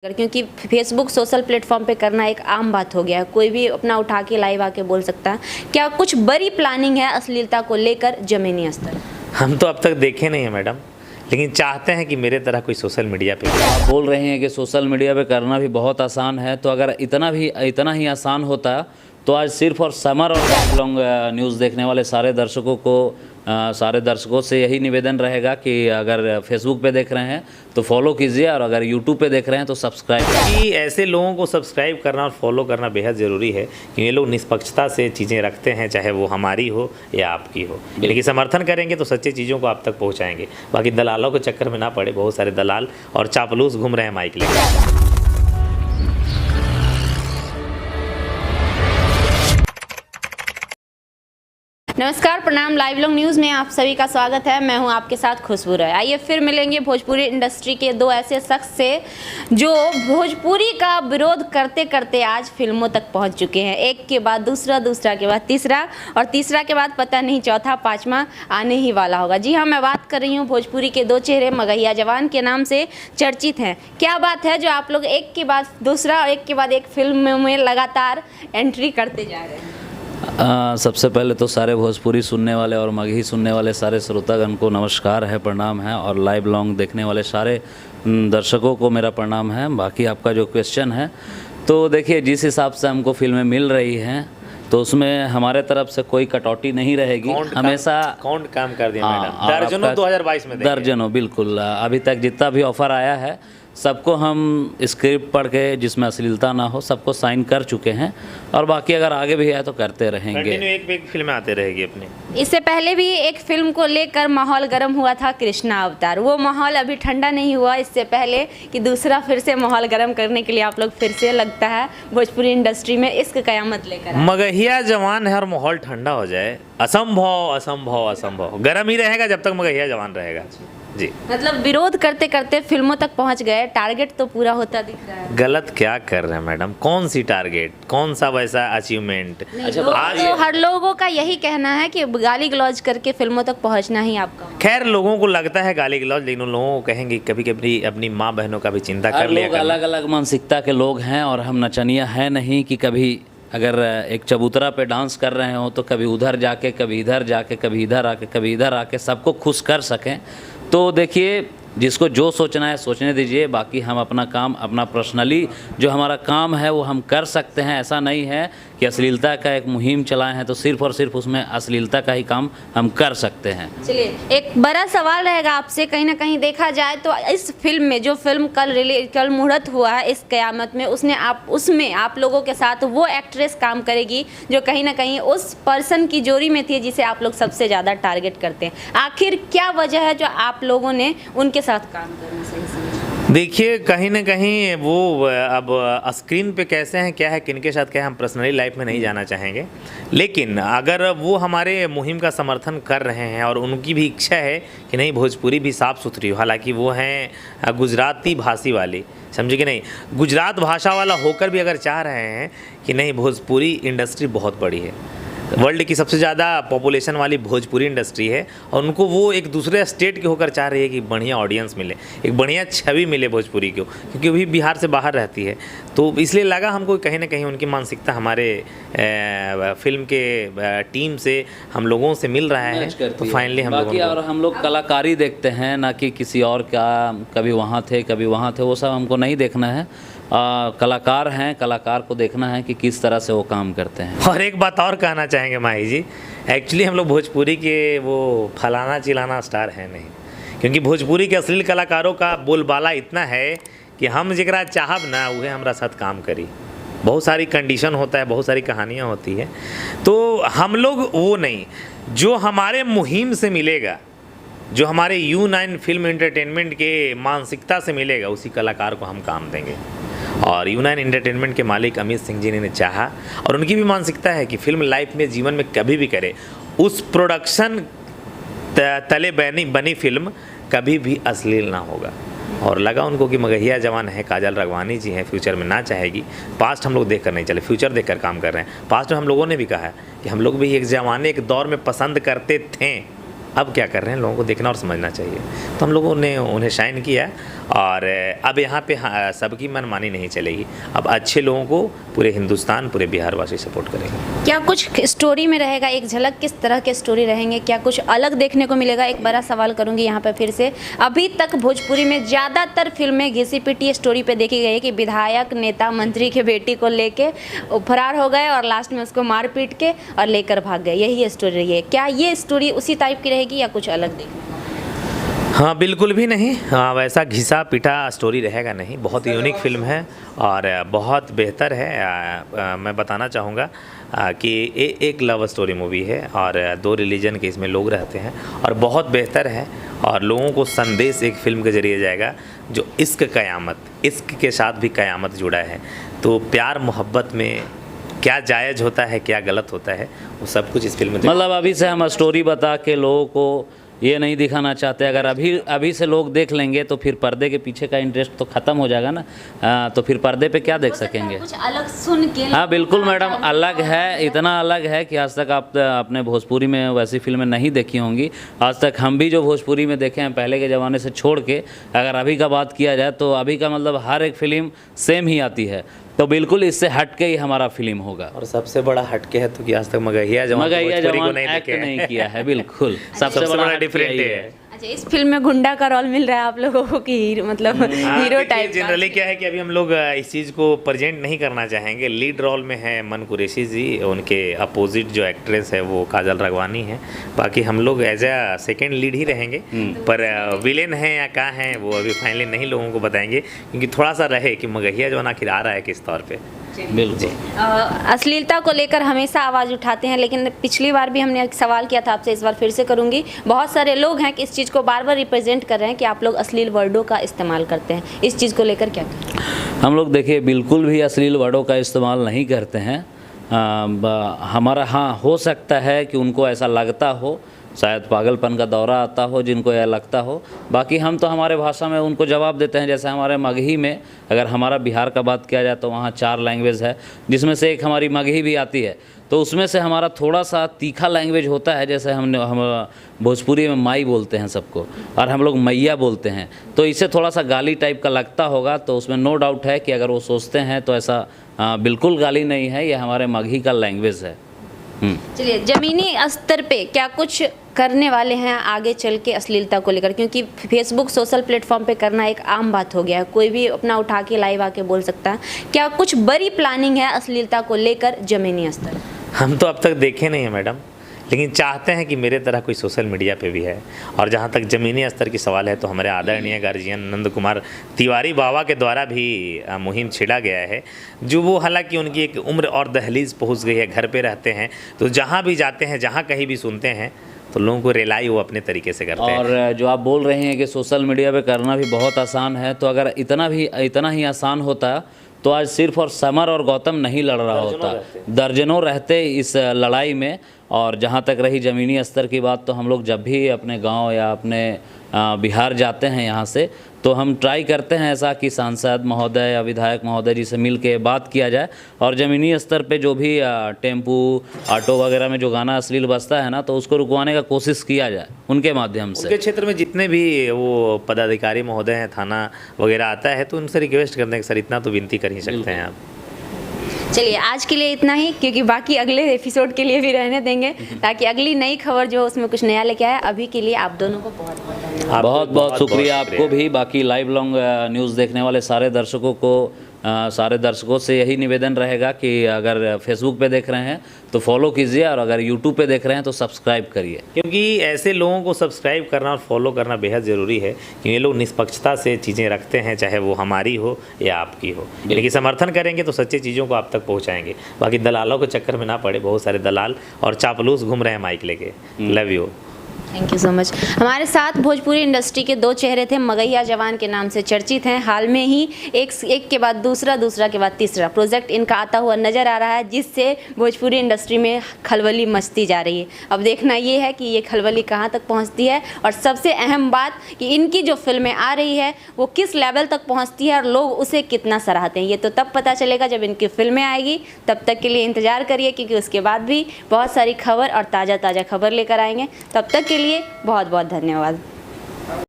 क्योंकि Facebook social platform पे करना एक आम बात हो गया है। कोई भी अपना उठा के लाइव आके बोल सकता है। क्या कुछ बड़ी प्लानिंग है अश्लीलता को लेकर जमीनी स्तर? हम तो अब तक देखे नहीं है मैडम, लेकिन चाहते हैं कि मेरे तरह कोई सोशल मीडिया पे आप बोल रहे हैं कि सोशल मीडिया पे करना भी बहुत आसान है, तो अगर इतना ही आसान होता तो आज सिर्फ और समर और लाइव लॉन्ग न्यूज़ देखने वाले सारे दर्शकों से यही निवेदन रहेगा कि अगर फेसबुक पे देख रहे हैं तो फॉलो कीजिए, और अगर यूट्यूब पे देख रहे हैं तो सब्सक्राइब कि ऐसे लोगों को सब्सक्राइब करना और फॉलो करना बेहद ज़रूरी है कि ये लोग निष्पक्षता से चीज़ें रखते हैं, चाहे वो हमारी हो या आपकी हो। लेकिन समर्थन करेंगे तो सच्ची चीज़ों को आप तक पहुँचाएंगे। बाकी दलालों के चक्कर में ना पड़े, बहुत सारे दलाल और चापलूस घूम रहे हैं माइक लेकर। नमस्कार, प्रणाम। लाइव लॉन्ग न्यूज़ में आप सभी का स्वागत है। मैं हूं आपके साथ खुशबू राय। आइए फिर मिलेंगे भोजपुरी इंडस्ट्री के दो ऐसे शख्स से जो भोजपुरी का विरोध करते करते आज फिल्मों तक पहुंच चुके हैं। एक के बाद दूसरा, दूसरा के बाद तीसरा, और तीसरा के बाद पता नहीं चौथा पांचवा आने ही वाला होगा। जी हाँ, मैं बात कर रही हूँ भोजपुरी के दो चेहरे मगहिया जवान के नाम से चर्चित हैं। क्या बात है जो आप लोग एक के बाद दूसरा और एक के बाद एक फिल्म में लगातार एंट्री करते जा रहे हैं? सबसे पहले तो सारे भोजपुरी सुनने वाले और मगही सुनने वाले सारे श्रोतागण को नमस्कार है, प्रणाम है, और लाइव लॉन्ग देखने वाले सारे दर्शकों को मेरा प्रणाम है। बाकी आपका जो क्वेश्चन है, तो देखिए जिस हिसाब से हमको फिल्में मिल रही हैं तो उसमें हमारे तरफ से कोई कटौती नहीं रहेगी। हमेशा कौन काम कर दिया मैडम? दर्जनों 2022 में दर्जनों, बिल्कुल। अभी तक जितना भी ऑफर आया है सबको हम स्क्रिप्ट पढ़ के, जिसमें अश्लीलता ना हो, सबको साइन कर चुके हैं, और बाकी अगर आगे भी है तो करते रहेंगे। एक फिल्में आते रहेगी अपनी। इससे पहले भी एक फिल्म को लेकर माहौल गर्म हुआ था, कृष्णा अवतार। वो माहौल अभी ठंडा नहीं हुआ इससे पहले कि दूसरा फिर से माहौल गर्म करने के लिए आप लोग फिर से, लगता है, भोजपुरी इंडस्ट्री में इश्क कयामत लेकर मगहिया जवान है और माहौल ठंडा हो जाए, असंभव असंभव असंभव। गर्म ही रहेगा जब तक मगहिया जवान रहेगा जी। मतलब विरोध करते करते फिल्मों तक पहुंच गए, टारगेट तो पूरा होता दिख रहा है। गलत क्या कर रहे हैं मैडम? कौन सी टारगेट, कौन सा वैसा अचीवमेंट? आज तो हर लोगों का यही कहना है कि गाली गलौज करके फिल्मों तक पहुंचना ही आपका। खैर, लोगों को लगता है गाली गलौज, लेकिन उन लोगों को कहेंगे कभी कभी अपनी माँ बहनों का भी चिंता कर लिया। अलग अलग मानसिकता के लोग हैं, और हम नचनिया है नहीं कि कभी अगर एक चबूतरा पे डांस कर रहे हो तो कभी उधर जाके, कभी इधर जाके, कभी इधर आके, कभी इधर आके सबको खुश कर सकें। तो देखिए, जिसको जो सोचना है सोचने दीजिए। बाकी हम अपना काम, अपना पर्सनली जो हमारा काम है वो हम कर सकते हैं। ऐसा नहीं है कि अश्लीलता का एक मुहिम चलाए हैं तो सिर्फ और सिर्फ उसमें अश्लीलता का ही काम हम कर सकते हैं। चलिए, एक बड़ा सवाल रहेगा आपसे। कहीं ना कहीं देखा जाए तो इस फिल्म में, जो फिल्म कल मुहूर्त हुआ है इस कयामत में, उसमें आप लोगों के साथ वो एक्ट्रेस काम करेगी जो कहीं ना कहीं उस पर्सन की जोड़ी में थी जिसे आप लोग सबसे ज़्यादा टारगेट करते हैं। आखिर क्या वजह है जो आप लोगों ने उनके साथ काम करना सही समझा? देखिए, कहीं ना कहीं वो अब स्क्रीन पे कैसे हैं, क्या है, किनके साथ क्या है, हम पर्सनली लाइफ में नहीं जाना चाहेंगे। लेकिन अगर वो हमारे मुहिम का समर्थन कर रहे हैं और उनकी भी इच्छा है कि नहीं भोजपुरी भी साफ़ सुथरी हो, हालांकि वो हैं गुजराती भाषी वाली, समझे कि नहीं, गुजरात भाषा वाला होकर भी अगर चाह रहे हैं कि नहीं भोजपुरी इंडस्ट्री बहुत बड़ी है, वर्ल्ड की सबसे ज़्यादा पॉपुलेशन वाली भोजपुरी इंडस्ट्री है, और उनको वो एक दूसरे स्टेट के होकर चाह रही है कि बढ़िया ऑडियंस मिले, एक बढ़िया छवि मिले भोजपुरी को, क्योंकि वही बिहार से बाहर रहती है। तो इसलिए लगा हमको कहीं ना कहीं उनकी मानसिकता हमारे फिल्म के टीम से, हम लोगों से मिल रहा है, तो फाइनली हम लोग। और हम लोग कलाकारी देखते हैं, ना कि किसी और का, कभी वहाँ थे कभी वहाँ थे, वो सब हमको नहीं देखना है। कलाकार हैं, कलाकार को देखना है कि किस तरह से वो काम करते हैं। और एक बात और कहना चाहेंगे माही जी, एक्चुअली हम लोग भोजपुरी के वो फलाना चिलाना स्टार हैं नहीं, क्योंकि भोजपुरी के अश्लील कलाकारों का बोलबाला इतना है कि हम जरा चाहब ना उहे हमारा साथ काम करी। बहुत सारी कंडीशन होता है, बहुत सारी कहानियाँ होती है, तो हम लोग वो नहीं, जो हमारे मुहिम से मिलेगा, जो हमारे U9 फिल्म एंटरटेनमेंट के मानसिकता से मिलेगा, उसी कलाकार को हम काम देंगे। और U9 एंटरटेनमेंट के मालिक अमित सिंह जी ने चाहा, और उनकी भी मानसिकता है कि फिल्म लाइफ में, जीवन में कभी भी करे, उस प्रोडक्शन तले बनी फिल्म कभी भी अश्लील ना होगा। और लगा उनको कि मगहिया जवान है, काजल राघवानी जी हैं, फ्यूचर में ना चाहेगी। पास्ट हम लोग देख कर नहीं चले, फ्यूचर देख कर काम कर रहे हैं। पास्ट में हम लोगों ने भी कहा है कि हम लोग भी एक ज़माने, एक दौर में पसंद करते थे अब क्या कर रहे हैं, लोगों को देखना और समझना चाहिए। तो हम लोगों ने उन्हें शाइन किया और अब यहाँ पे सबकी मनमानी नहीं चलेगी। अब अच्छे लोगों को पूरे हिंदुस्तान, पूरे बिहार वासी सपोर्ट करेंगे। क्या कुछ स्टोरी में रहेगा, एक झलक किस तरह के स्टोरी रहेंगे, क्या कुछ अलग देखने को मिलेगा? एक बड़ा सवाल करूंगी यहाँ पे फिर से, अभी तक भोजपुरी में ज़्यादातर फिल्में घिसी पिटी स्टोरी पे देखी गई है कि विधायक, नेता, मंत्री के बेटी को लेके फरार हो गए और लास्ट में उसको मार पीट के और लेकर भाग गए, यही स्टोरी रही है। क्या ये स्टोरी उसी टाइप की रहेगी या कुछ अलग देखने? हाँ, बिल्कुल भी नहीं। हाँ, वैसा घिसा पिटा स्टोरी रहेगा नहीं। बहुत यूनिक फिल्म है और बहुत बेहतर है। मैं बताना चाहूँगा कि एक लव स्टोरी मूवी है और 2 रिलीजन के इसमें लोग रहते हैं और बहुत बेहतर है और लोगों को संदेश एक फ़िल्म के ज़रिए जाएगा जो इश्क क़यामत, इश्क के साथ भी क़यामत जुड़ा है। तो प्यार मोहब्बत में क्या जायज़ होता है, क्या गलत होता है, वो सब कुछ इस फिल्म में। मतलब अभी से हम स्टोरी बता के लोगों को ये नहीं दिखाना चाहते। अगर अभी से लोग देख लेंगे तो फिर पर्दे के पीछे का इंटरेस्ट तो ख़त्म हो जाएगा ना। तो फिर पर्दे पे क्या देख सकेंगे? कुछ अलग सुन के। हाँ बिल्कुल मैडम, अलग है, इतना अलग है कि आज तक आप अपने भोजपुरी में वैसी फिल्में नहीं देखी होंगी। आज तक हम भी जो भोजपुरी में देखे हैं पहले के ज़माने से छोड़ के, अगर अभी का बात किया जाए तो अभी का मतलब हर एक फिल्म सेम ही आती है। तो बिल्कुल इससे हट के ही हमारा फिल्म होगा। और सबसे बड़ा हटके है तो कि आज तक मगहिया जवान एक्ट नहीं किया है। बिल्कुल सबसे बड़ा डिफरेंट है। अच्छा, इस फिल्म में गुंडा का रोल मिल रहा है आप लोगों को कि मतलब हीरो टाइप? जनरली क्या है कि अभी हम लोग इस चीज़ को प्रेजेंट नहीं करना चाहेंगे। लीड रोल में है मन कुरैशी जी, उनके अपोजिट जो एक्ट्रेस है वो काजल राघवानी है। बाकी हम लोग एज ए सेकेंड लीड ही रहेंगे, पर विलेन है या क्या है वो अभी फाइनली नहीं लोगों को बताएंगे, क्योंकि थोड़ा सा रहे कि मगहिया जवान आखिर आ रहा है किस तौर पे। बिल्कुल। अश्लीलता को लेकर हमेशा आवाज़ उठाते हैं, लेकिन पिछली बार भी हमने एक सवाल किया था आपसे, इस बार फिर से करूंगी। बहुत सारे लोग हैं कि इस चीज़ को बार बार रिप्रेजेंट कर रहे हैं कि आप लोग अश्लील वर्डों का इस्तेमाल करते हैं, इस चीज़ को लेकर क्या कहें? हम लोग देखिए बिल्कुल भी अश्लील वर्डों का इस्तेमाल नहीं करते हैं। हमारा हाँ हो सकता है कि उनको ऐसा लगता हो, शायद पागलपन का दौरा आता हो जिनको यह लगता हो। बाकी हम तो हमारे भाषा में उनको जवाब देते हैं। जैसे हमारे मगही में, अगर हमारा बिहार का बात किया जाए तो वहाँ 4 लैंग्वेज है, जिसमें से एक हमारी मगही भी आती है। तो उसमें से हमारा थोड़ा सा तीखा लैंग्वेज होता है। जैसे हम भोजपुरी में माई बोलते हैं सबको, और हम लोग मैया बोलते हैं, तो इसे थोड़ा सा गाली टाइप का लगता होगा। तो उसमें नो डाउट है कि अगर वो सोचते हैं तो ऐसा बिल्कुल गाली नहीं है, ये हमारे मगही का लैंग्वेज है। चलिए, ज़मीनी स्तर पे क्या कुछ करने वाले हैं आगे चल के अश्लीलता को लेकर? क्योंकि फेसबुक सोशल प्लेटफॉर्म पे करना एक आम बात हो गया है, कोई भी अपना उठा के लाइव आके बोल सकता है। क्या कुछ बड़ी प्लानिंग है अश्लीलता को लेकर ज़मीनी स्तर? हम तो अब तक देखे नहीं है मैडम, लेकिन चाहते हैं कि मेरे तरह कोई सोशल मीडिया पे भी है। और जहाँ तक ज़मीनी स्तर की सवाल है तो हमारे आदरणीय गार्जियन नंद कुमार तिवारी बाबा के द्वारा भी मुहिम छिड़ा गया है, जो वो हालांकि उनकी एक उम्र और दहलीज पहुँच गई है, घर पे रहते हैं, तो जहाँ भी जाते हैं, जहाँ कहीं भी सुनते हैं तो लोगों को रिलाई वो अपने तरीके से करते हैं। और जो आप बोल रहे हैं कि सोशल मीडिया पे करना भी बहुत आसान है, तो अगर इतना ही आसान होता तो आज सिर्फ और समर और गौतम नहीं लड़ रहा होता, दर्जनों रहते इस लड़ाई में। और जहाँ तक रही ज़मीनी स्तर की बात, तो हम लोग जब भी अपने गांव या अपने बिहार जाते हैं यहाँ से, तो हम ट्राई करते हैं ऐसा कि सांसद महोदय या विधायक महोदय जी से मिल के बात किया जाए, और ज़मीनी स्तर पे जो भी टेम्पू ऑटो वगैरह में जो गाना अश्लील बजता है ना, तो उसको रुकवाने का कोशिश किया जाए उनके माध्यम से। उनके क्षेत्र में जितने भी वो पदाधिकारी महोदय हैं, थाना वगैरह आता है, तो उनसे रिक्वेस्ट करते हैं कि सर इतना तो विनती कर ही सकते हैं आप। चलिए, आज के लिए इतना ही, क्योंकि बाकी अगले एपिसोड के लिए भी रहने देंगे, ताकि अगली नई खबर जो उसमें कुछ नया लेके आए। अभी के लिए आप दोनों को बहुत बहुत धन्यवाद। बहुत बहुत शुक्रिया आपको भी। बाकी लाइव लॉन्ग न्यूज़ देखने वाले सारे दर्शकों से यही निवेदन रहेगा कि अगर फेसबुक पे देख रहे हैं तो फॉलो कीजिए, और अगर यूट्यूब पे देख रहे हैं तो सब्सक्राइब करिए, क्योंकि ऐसे लोगों को सब्सक्राइब करना और फॉलो करना बेहद ज़रूरी है, कि ये लोग निष्पक्षता से चीज़ें रखते हैं, चाहे वो हमारी हो या आपकी हो। लेकिन समर्थन करेंगे तो सच्ची चीज़ों को आप तक पहुँचाएंगे। बाकी दलालों के चक्कर में ना पड़े, बहुत सारे दलाल और चापलूस घूम रहे हैं माइक लेके। Love you. Thank you so much. हमारे साथ भोजपुरी इंडस्ट्री के 2 चेहरे थे, मगहिया जवान के नाम से चर्चित हैं। हाल में ही एक के बाद दूसरा, दूसरा के बाद तीसरा प्रोजेक्ट इनका आता हुआ नज़र आ रहा है, जिससे भोजपुरी इंडस्ट्री में खलबली मचती जा रही है। अब देखना ये है कि ये खलबली कहाँ तक पहुँचती है, और सबसे अहम बात कि इनकी जो फिल्में आ रही है वो किस लेवल तक पहुँचती है और लोग उसे कितना सराहते हैं। ये तो तब पता चलेगा जब इनकी फिल्में आएगी। तब तक के लिए इंतज़ार करिए, क्योंकि उसके बाद भी बहुत सारी खबर और ताज़ा खबर लेकर आएंगे। तब तक के लिए बहुत बहुत धन्यवाद।